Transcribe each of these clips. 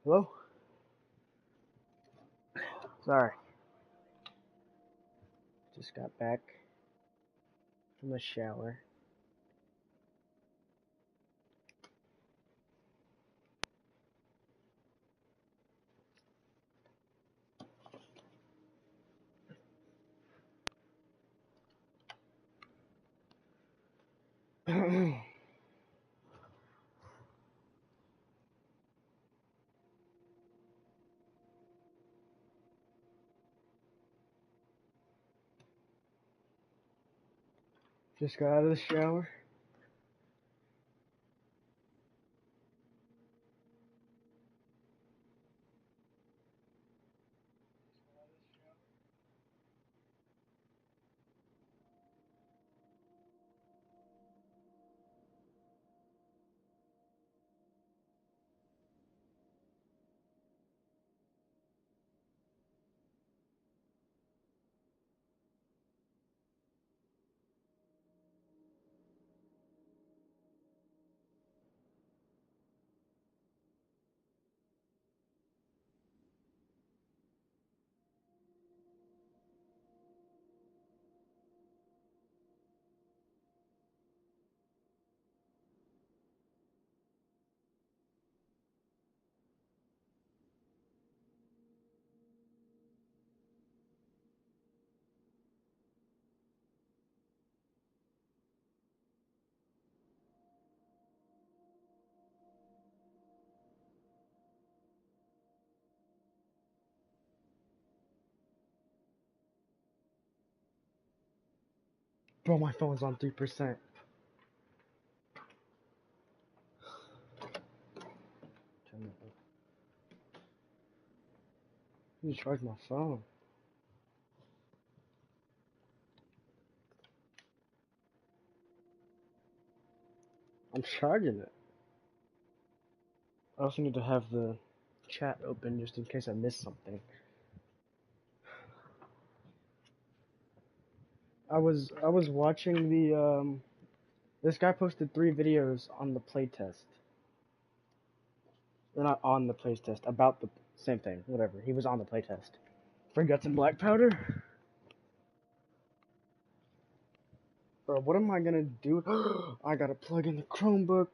Hello? Sorry. Just got back from the shower. Just got out of the shower. Bro, my phone's on 3%. Turn that up. I need to charge my phone. I'm charging it. I also need to have the chat open just in case I miss something. I was watching the this guy posted 3 videos on the playtest. Or not on the playtest, about the same thing, whatever. He was on the playtest. For guts and black powder? Bro, what am I gonna do? I gotta plug in the Chromebook.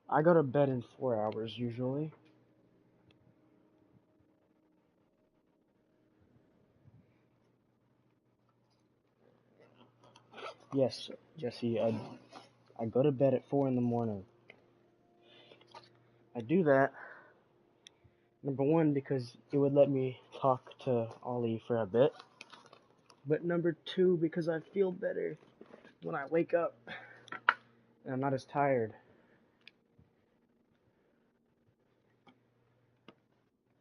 I go to bed in 4 hours usually. Yes, Jesse, I go to bed at 4 in the morning. I do that, number one, because it would let me talk to Ollie for a bit. But number two, because I feel better when I wake up and I'm not as tired.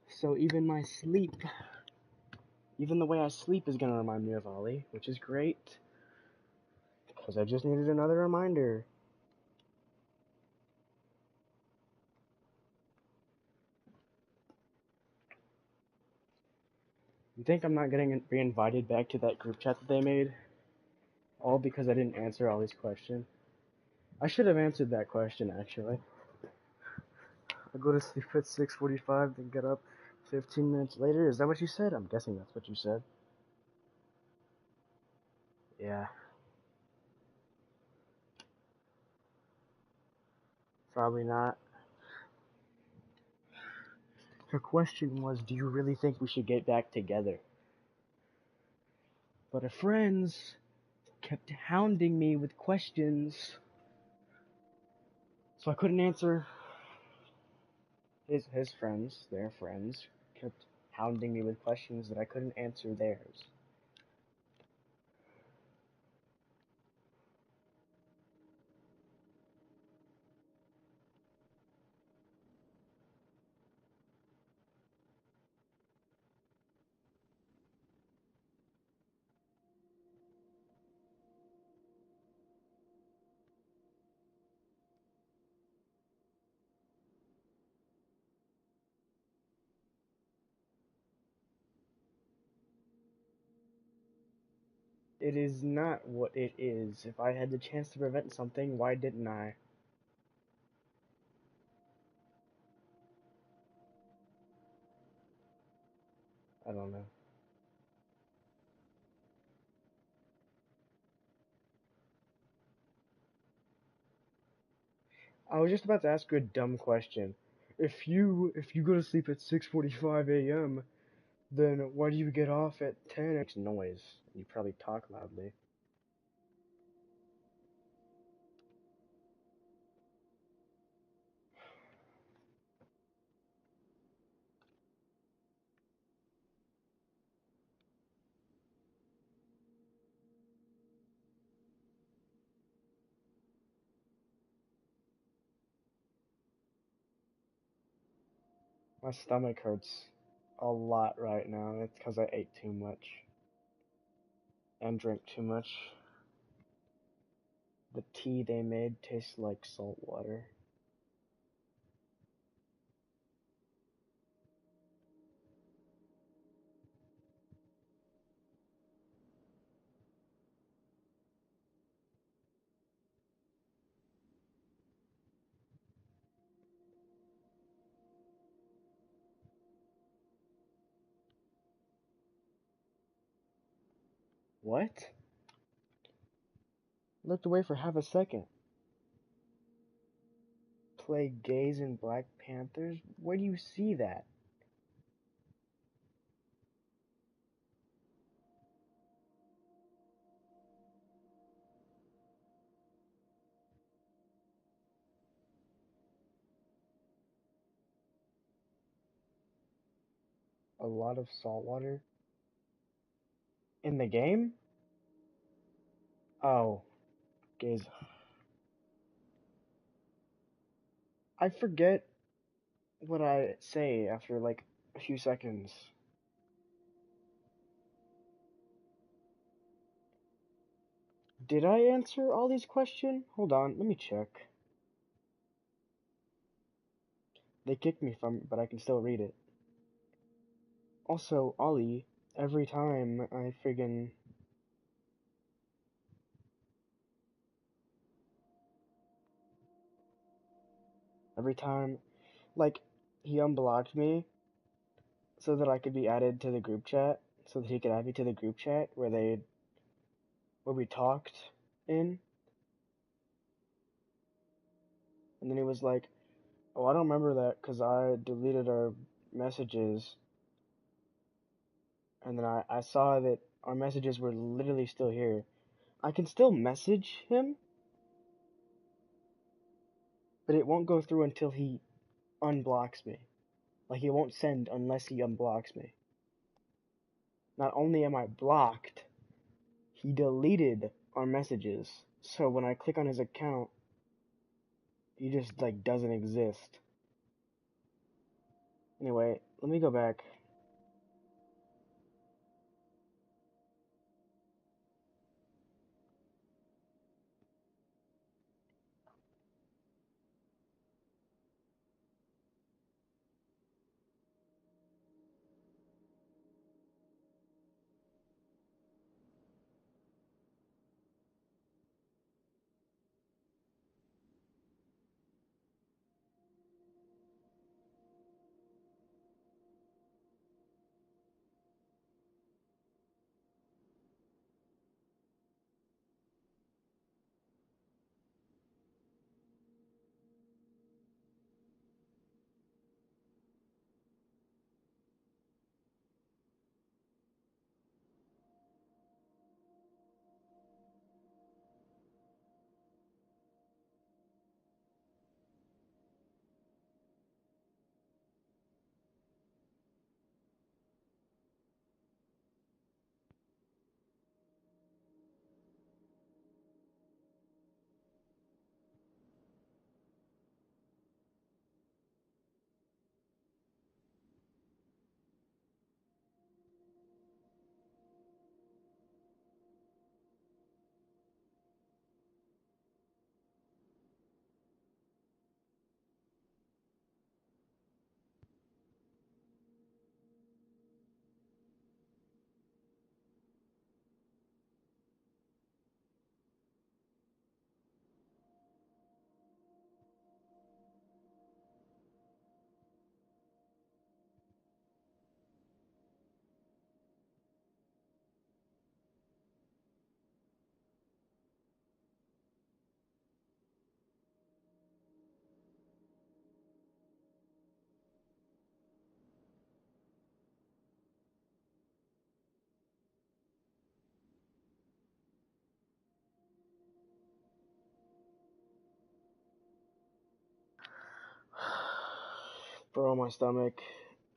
So even my sleep, even the way I sleep is gonna remind me of Ollie, which is great. Because I just needed another reminder. You think I'm not getting re-invited back to that group chat that they made? All because I didn't answer Ollie's question? I should have answered that question, actually. I go to sleep at 6:45, then get up 15 minutes later. Is that what you said? I'm guessing that's what you said. Yeah. Probably not. Her question was, do you really think we should get back together? But her friends kept hounding me with questions, so I couldn't answer. His friends, their friends, kept hounding me with questions that I couldn't answer theirs. It is not what it is. If I had the chance to prevent something, why didn't I? I don't know. I was just about to ask you a dumb question. If you go to sleep at 6:45 a.m., then why do you get off at 10? It makes noise. You probably talk loudly. My stomach hurts a lot right now. It's because I ate too much and drank too much. The tea they made tastes like salt water. What? Looked away for half a second. Play gays in Black Panthers? Where do you see that? A lot of salt water? In the game? Oh, gays. I forget what I say after like a few seconds. Did I answer all these questions? Hold on, let me check. They kicked me from it, but I can still read it. Also, Ollie, every time I friggin' every time, like, he unblocked me so that I could be added to the group chat, so that he could add me to the group chat where we talked in, and then he was like, "Oh, I don't remember that because I deleted our messages," and then I saw that our messages were literally still here. I can still message him, but it won't go through until he unblocks me. Like, it won't send unless he unblocks me. Not only am I blocked, he deleted our messages. So when I click on his account, he just, like, doesn't exist. Anyway, let me go back. Bro, my stomach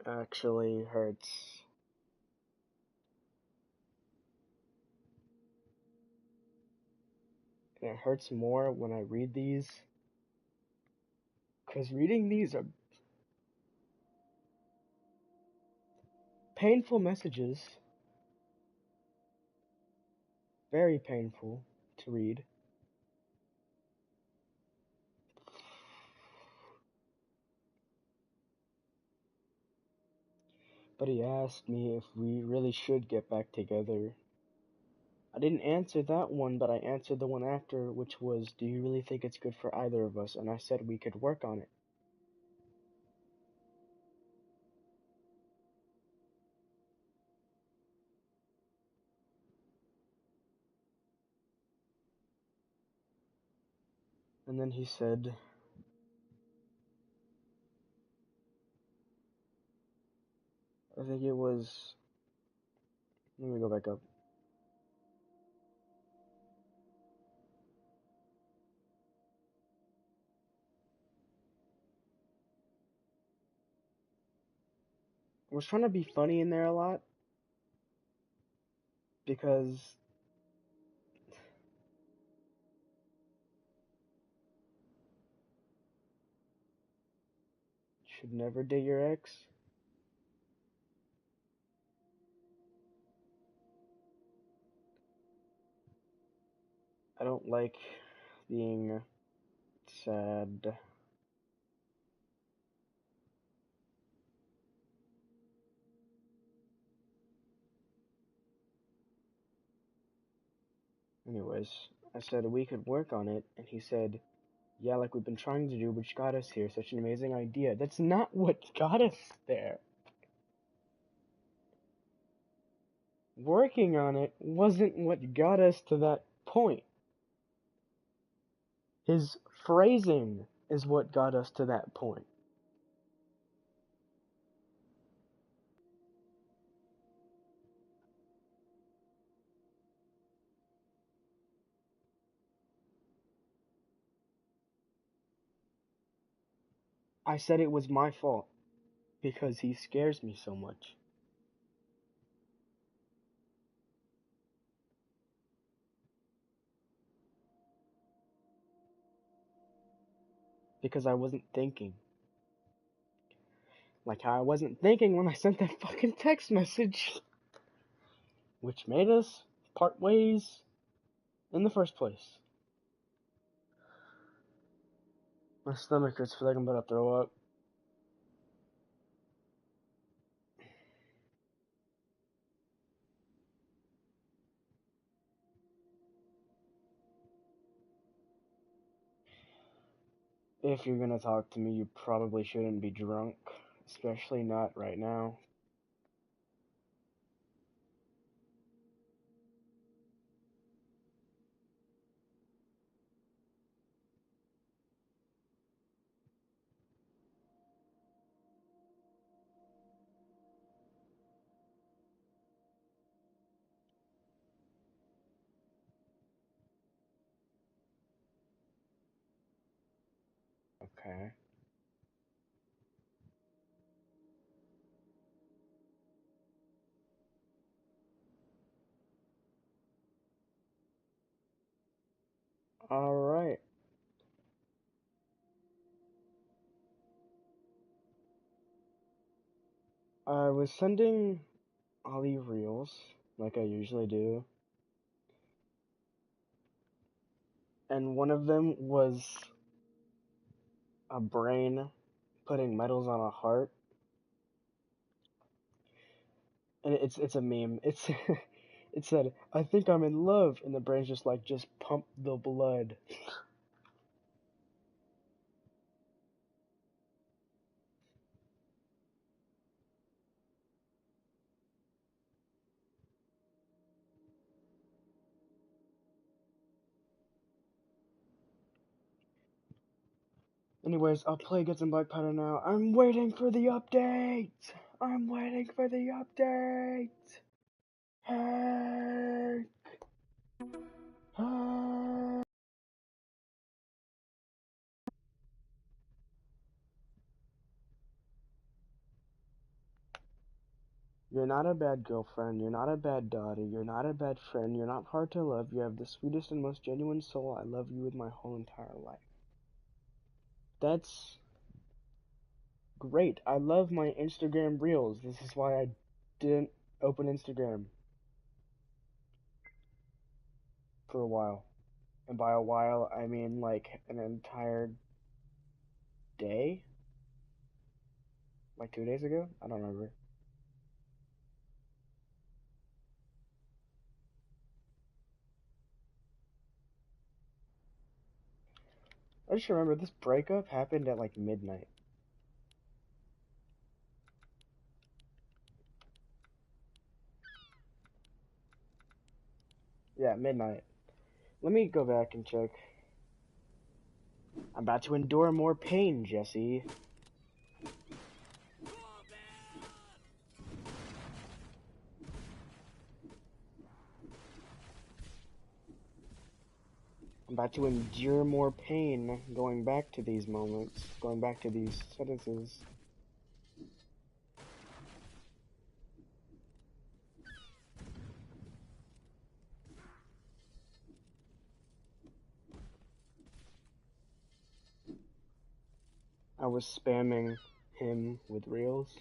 actually hurts. And it hurts more when I read these. Because reading these are painful messages. Very painful to read. But he asked me if we really should get back together. I didn't answer that one, but I answered the one after, which was, do you really think it's good for either of us? And I said we could work on it. And then he said, I think it was, let me go back up. I was trying to be funny in there a lot, because you should never date your ex. I don't like being sad. Anyways, I said we could work on it, and he said, yeah, like we've been trying to do, which got us here. Such an amazing idea. That's not what got us there. Working on it wasn't what got us to that point. His phrasing is what got us to that point. I said it was my fault because he scares me so much. Because I wasn't thinking. Like how I wasn't thinking when I sent that fucking text message. Which made us part ways in the first place. My stomach hurts, feel like I'm about to throw up. If you're gonna talk to me, you probably shouldn't be drunk. Especially not right now. Okay. Alright. I was sending Ollie reels, like I usually do. And one of them was a brain putting medals on a heart. And it's a meme. It's it said, I think I'm in love, and the brain's just like, just pump the blood. Anyways, I'll play Get Some Black Powder now. I'm waiting for the update! I'm waiting for the update! Hey! Hey! You're not a bad girlfriend, you're not a bad daughter, you're not a bad friend, you're not hard to love, you have the sweetest and most genuine soul, I love you with my whole entire life. That's great. I love my Instagram reels. This is why I didn't open Instagram for a while. And by a while, I mean like an entire day? Like 2 days ago? I don't remember. I just remember this breakup happened at like midnight. Yeah, midnight. Let me go back and check. I'm about to endure more pain, Jesse. I'm about to endure more pain going back to these moments, going back to these sentences. I was spamming him with reels.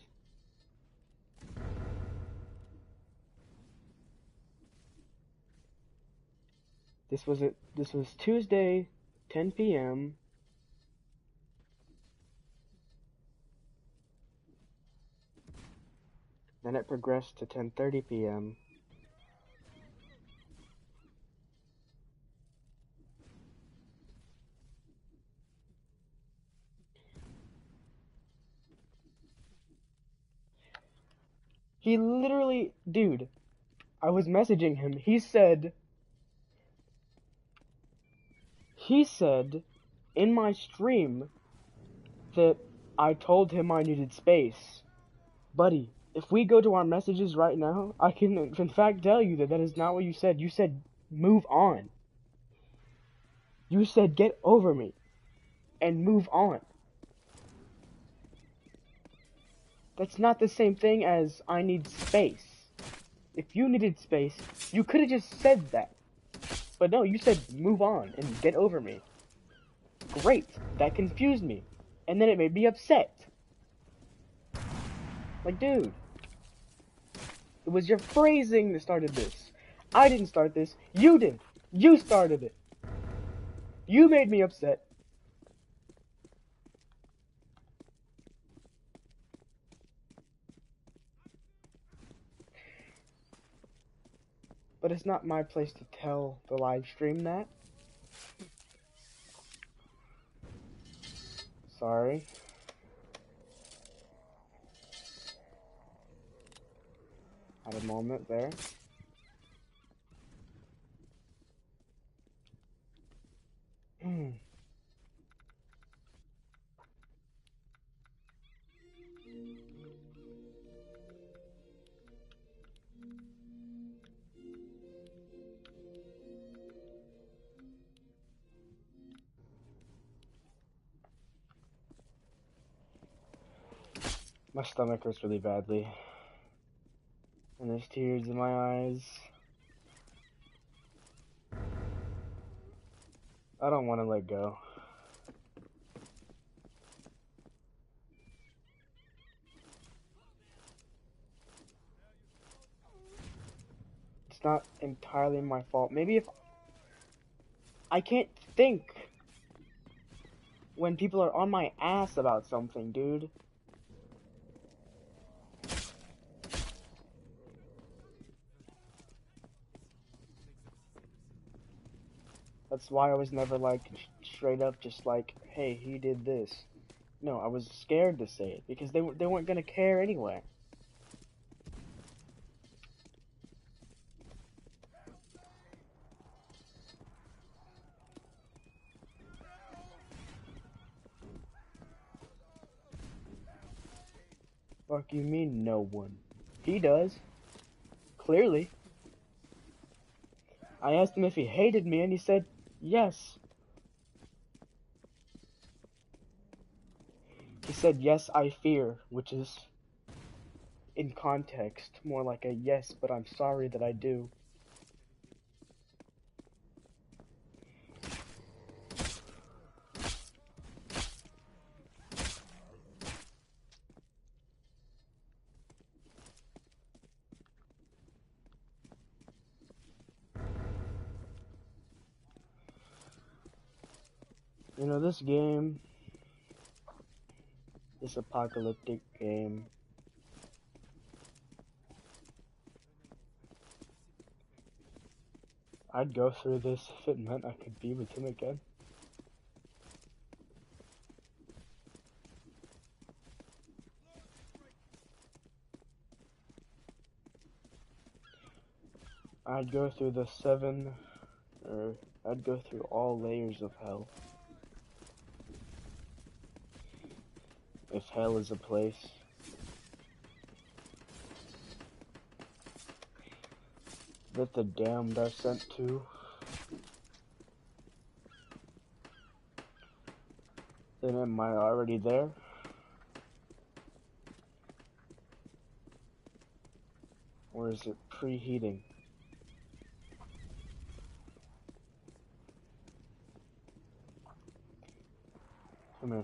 This was Tuesday, 10 p.m. Then it progressed to 10:30 p.m. He literally, dude, I was messaging him. He said in my stream that I told him I needed space. Buddy, if we go to our messages right now, I can in fact tell you that that is not what you said. You said move on. You said get over me and move on. That's not the same thing as I need space. If you needed space, you could have just said that. But no, you said move on and get over me. Great, that confused me. And then it made me upset. Like, dude, it was your phrasing that started this. I didn't start this, you did. You started it. You made me upset. But it's not my place to tell the live stream that. Sorry. Had a moment there. My stomach hurts really badly. And there's tears in my eyes. I don't want to let go. It's not entirely my fault. Maybe if I can't think when people are on my ass about something, dude. That's why I was never like straight up just like, hey, he did this. No, I was scared to say it because they weren't gonna care anyway. Fuck you mean no one? He does. Clearly. I asked him if he hated me and he said yes. He said yes I fear, which is in context, more like a yes, but I'm sorry that I do. You know, this game, this apocalyptic game, I'd go through this if it meant I could be with him again. I'd go through the I'd go through all layers of hell. If hell is a place that the damned are sent to, then am I already there? Or is it preheating? Come here.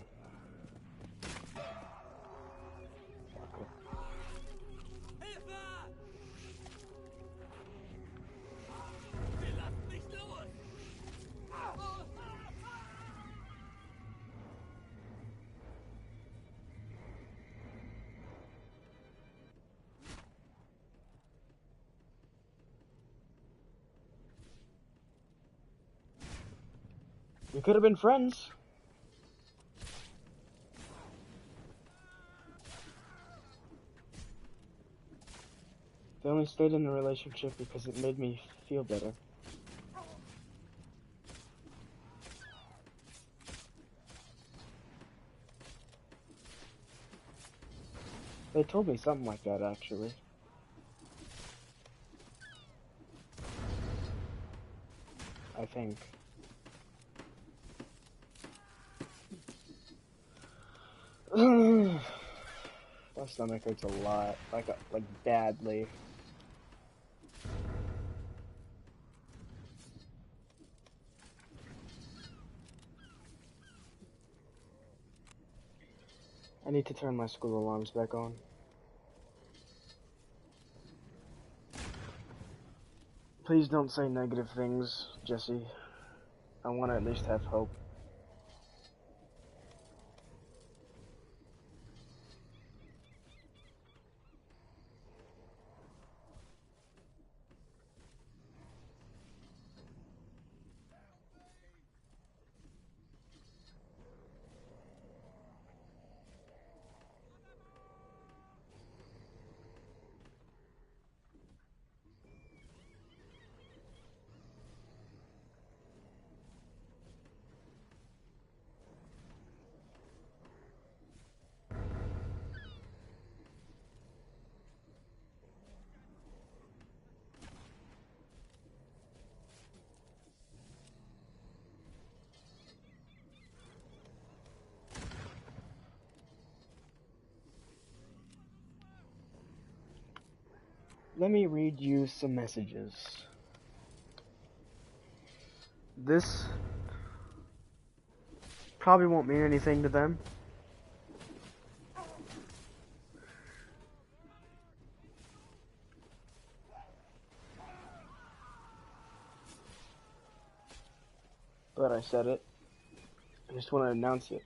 We could have been friends. They only stayed in the relationship because it made me feel better. They told me something like that, actually. I think. My stomach hurts a lot, like badly. I need to turn my school alarms back on. Please don't say negative things, Jesse. I want to at least have hope. Let me read you some messages. This probably won't mean anything to them. But I said it. I just want to announce it.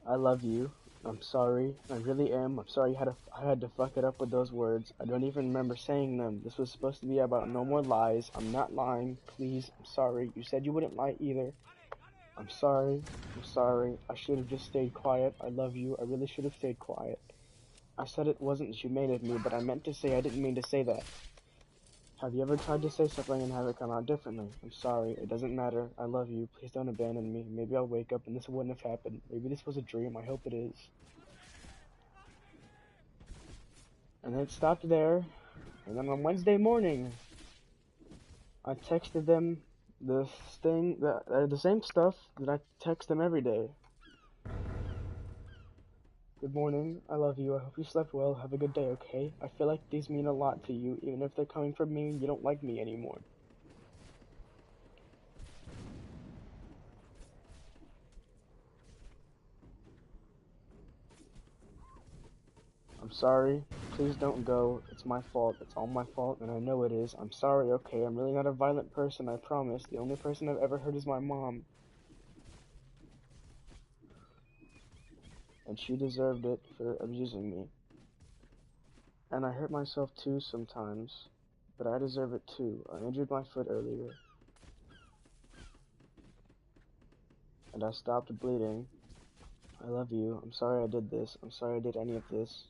I love you. I'm sorry. I really am. I'm sorry I had to fuck it up with those words. I don't even remember saying them. This was supposed to be about no more lies. I'm not lying. Please. I'm sorry. You said you wouldn't lie either. I'm sorry. I'm sorry. I should have just stayed quiet. I love you. I really should have stayed quiet. I said it wasn't humane of me, but I meant to say I didn't mean to say that. Have you ever tried to say something and have it come out differently? I'm sorry. It doesn't matter. I love you. Please don't abandon me. Maybe I'll wake up and this wouldn't have happened. Maybe this was a dream. I hope it is. And it stopped there. And then on Wednesday morning, I texted them the same stuff that I text them every day. Good morning. I love you. I hope you slept well. Have a good day, okay? I feel like these mean a lot to you, even if they're coming from me and you don't like me anymore. I'm sorry. Please don't go. It's my fault. It's all my fault, and I know it is. I'm sorry, okay? I'm really not a violent person, I promise. The only person I've ever hurt is my mom. And she deserved it for abusing me. And I hurt myself too sometimes. But I deserve it too. I injured my foot earlier. And I stopped bleeding. I love you. I'm sorry I did this. I'm sorry I did any of this.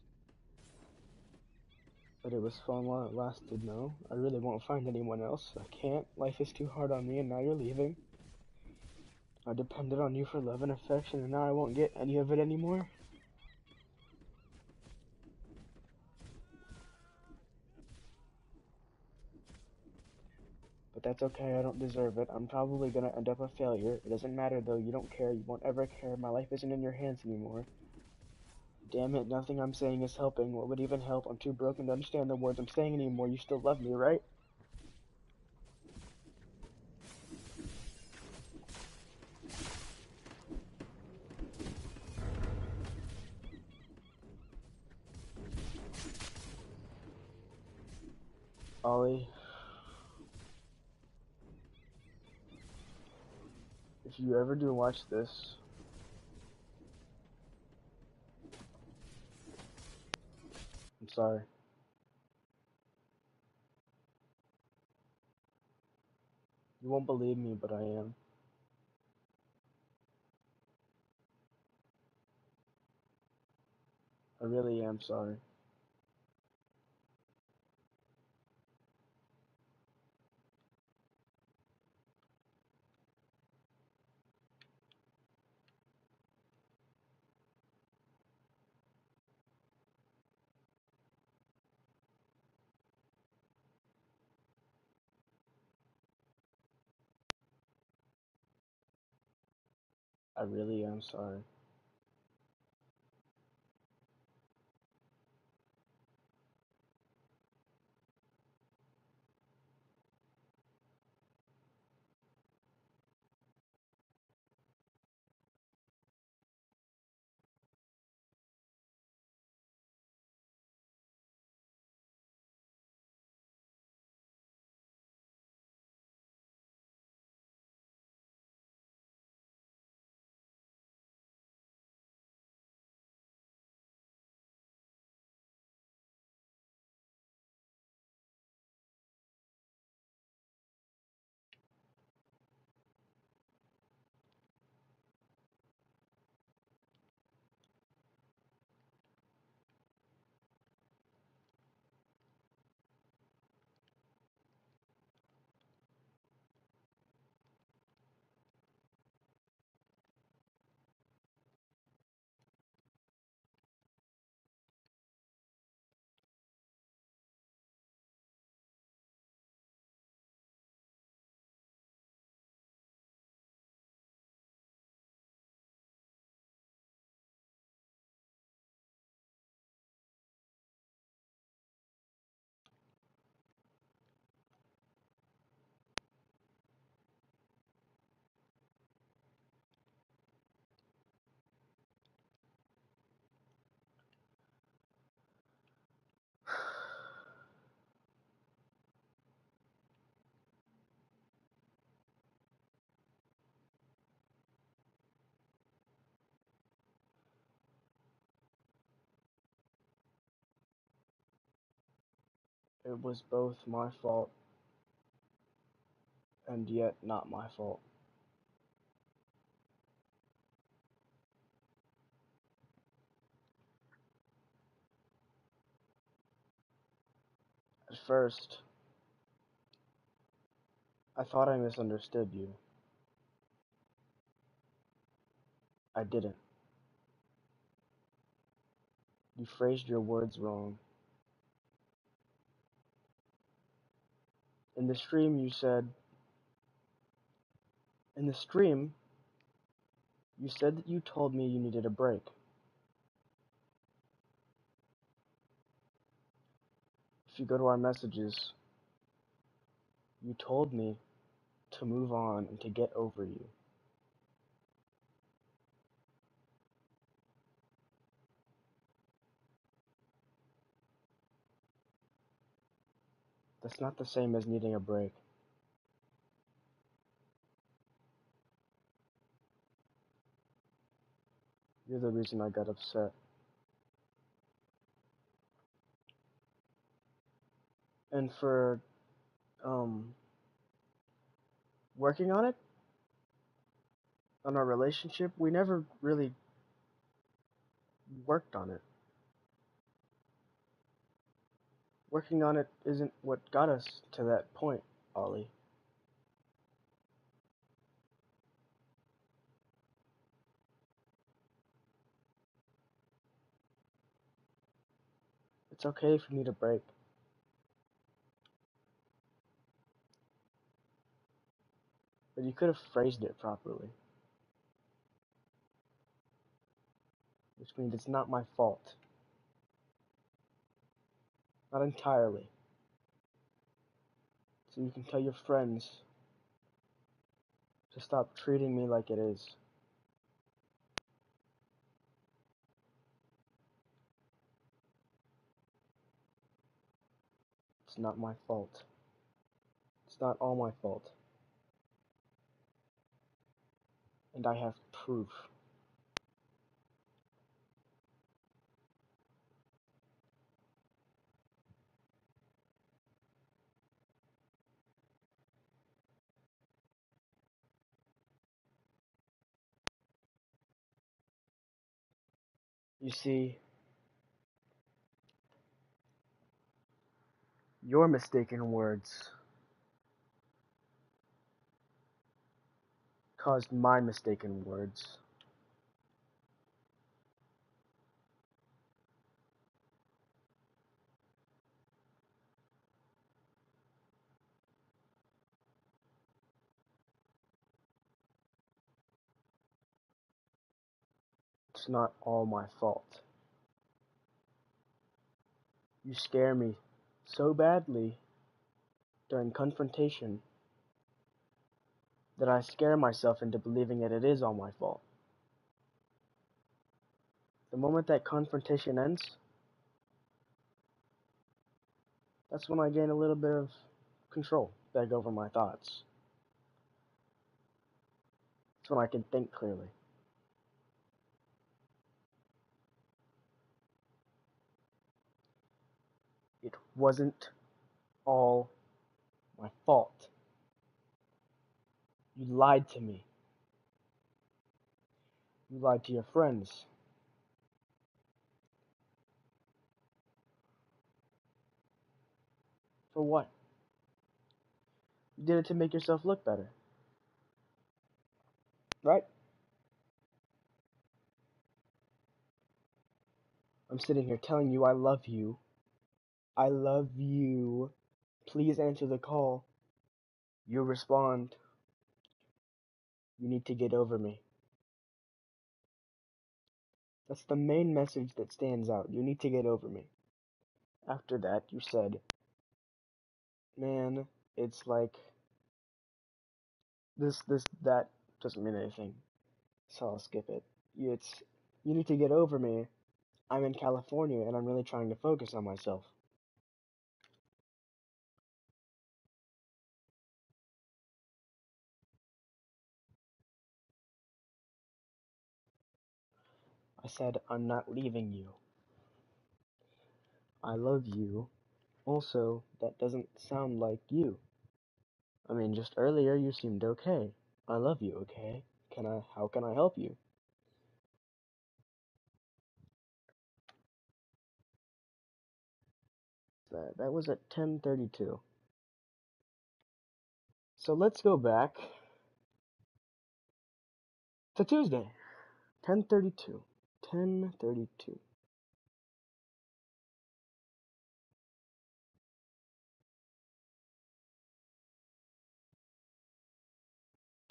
But it was fun while it lasted, no? I really won't find anyone else. I can't. Life is too hard on me and now you're leaving. I depended on you for love and affection and now I won't get any of it anymore? But that's okay, I don't deserve it. I'm probably gonna end up a failure. It doesn't matter though, you don't care, you won't ever care. My life isn't in your hands anymore. Damn it, nothing I'm saying is helping. What would even help? I'm too broken to understand the words I'm saying anymore. You still love me, right? Ollie, if you ever do watch this, I'm sorry. You won't believe me, but I am. I really am sorry. I really am sorry. It was both my fault and yet not my fault. At first, I thought I misunderstood you. I didn't. You phrased your words wrong. In the stream, you said, in the stream, you said that you told me you needed a break. If you go to our messages, you told me to move on and to get over you. That's not the same as needing a break. You're the reason I got upset. And for, working on our relationship, we never really worked on it. Working on it isn't what got us to that point, Ollie. It's okay if you need a break. But you could have phrased it properly. Which means it's not my fault. Not entirely. So you can tell your friends to stop treating me like it is. It's not my fault. It's not all my fault. And I have proof. You see, your mistaken words caused my mistaken words. It's not all my fault. You scare me so badly during confrontation that I scare myself into believing that it is all my fault. The moment that confrontation ends, that's when I gain a little bit of control back over my thoughts. That's when I can think clearly. It wasn't all my fault. You lied to me. You lied to your friends. For what? You did it to make yourself look better. Right? I'm sitting here telling you I love you. I love you. Please answer the call. You respond. You need to get over me. That's the main message that stands out. You need to get over me. After that, you said, man, it's like that doesn't mean anything. So I'll skip it. It's, you need to get over me. I'm in California and I'm really trying to focus on myself. I said, I'm not leaving you. I love you. Also, that doesn't sound like you. I mean, just earlier you seemed okay. I love you, okay? How can I help you? That was at 10:32. So let's go back to Tuesday. 10:32. 10:32.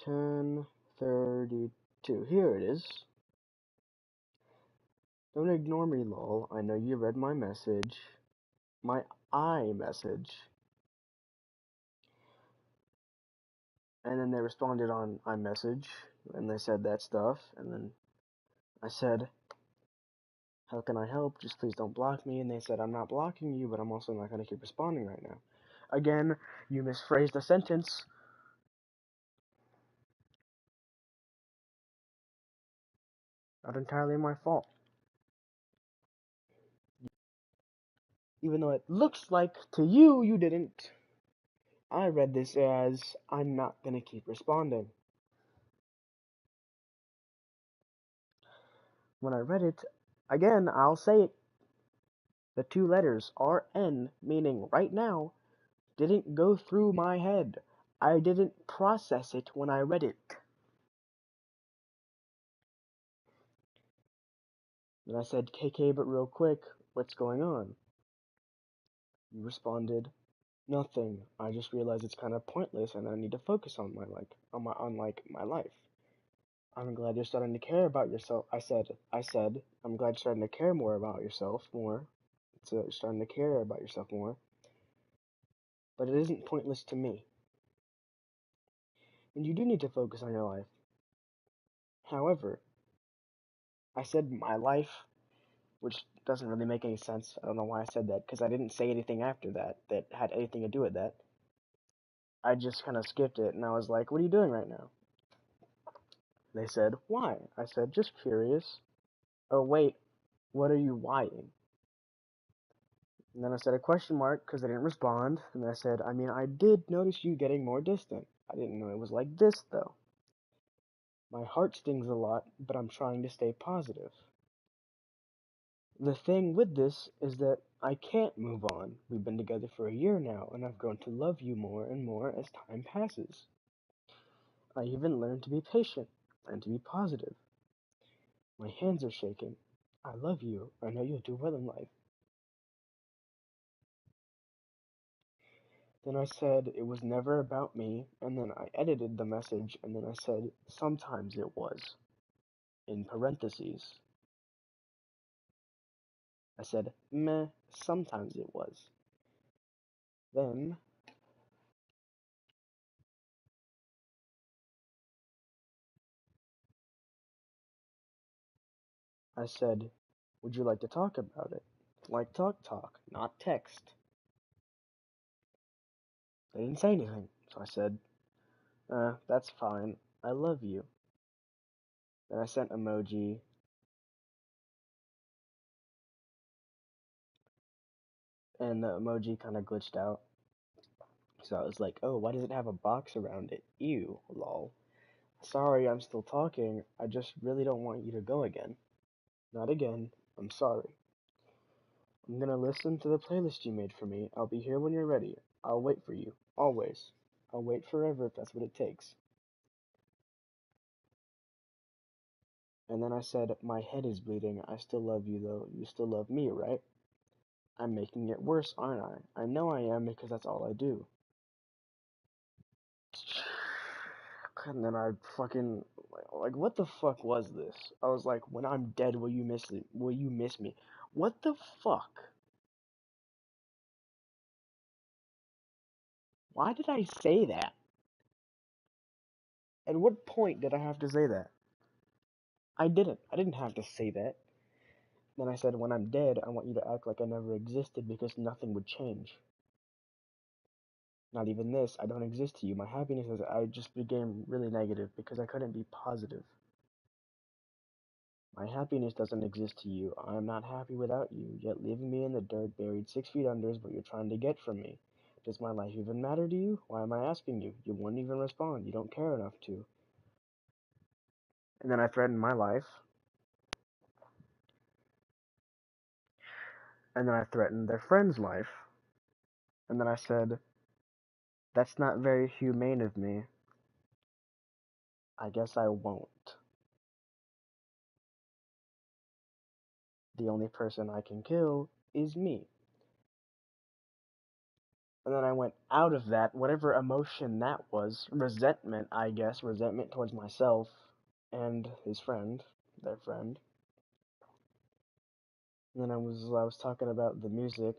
10:32. Here it is. Don't ignore me, lol. I know you read my message. My iMessage. And then they responded on iMessage, and they said that stuff, and then I said, how can I help? Just please don't block me. And they said, I'm not blocking you, but I'm also not going to keep responding right now. Again, you misphrased a sentence. Not entirely my fault. Even though it looks like to you, you didn't. I read this as, I'm not going to keep responding. When I read it, again, I'll say it. The two letters, RN, meaning right now, didn't go through my head. I didn't process it when I read it. And I said, KK, but real quick, what's going on? You responded, nothing. I just realized it's kind of pointless and I need to focus on my life. I'm glad you're starting to care about yourself. I said, I'm glad you're starting to care more about yourself more. You're starting to care about yourself more. But it isn't pointless to me. And you do need to focus on your life. However, I said my life, which doesn't really make any sense. I don't know why I said that, because I didn't say anything after that had anything to do with that. I just kind of skipped it, and I was like, what are you doing right now? They said, why? I said, just curious. Oh, wait, what are you whying? And then I said a question mark, because they didn't respond, and I said, I mean, I did notice you getting more distant. I didn't know it was like this, though. My heart stings a lot, but I'm trying to stay positive. The thing with this is that I can't move on. We've been together for a year now, and I've grown to love you more and more as time passes. I even learned to be patient and to be positive. My hands are shaking. I love you. I know you'll do well in life. Then I said it was never about me, and then I edited the message, and then I said sometimes it was, in parentheses. I said, meh, sometimes it was. Then I said, would you like to talk about it? Like talk, not text. They didn't say anything, so I said, that's fine. I love you. Then I sent emoji, and the emoji kind of glitched out. So I was like, oh, why does it have a box around it? Ew, lol. Sorry, I'm still talking. I just really don't want you to go again. Not again. I'm sorry. I'm gonna listen to the playlist you made for me. I'll be here when you're ready. I'll wait for you. Always. I'll wait forever if that's what it takes. And then I said, my head is bleeding. I still love you though. You still love me, right? I'm making it worse, aren't I? I know I am because that's all I do. And then I fucking like, what the fuck was this? I was like, when I'm dead, will you miss it? Will you miss me? What the fuck? Why did I say that? At what point did I have to say that? I didn't. I didn't have to say that. Then I said, when I'm dead, I want you to act like I never existed because nothing would change. Not even this. I don't exist to you. My happiness is I just became really negative because I couldn't be positive. My happiness doesn't exist to you. I'm not happy without you, yet leaving me in the dirt buried 6 feet under is what you're trying to get from me. Does my life even matter to you? Why am I asking you? You won't even respond. You don't care enough to. And then I threatened my life. And then I threatened their friend's life. And then I said, that's not very humane of me. I guess I won't. The only person I can kill is me. And then I went out of that, whatever emotion that was, resentment, I guess, resentment towards myself and his friend, their friend. And then I was talking about the music,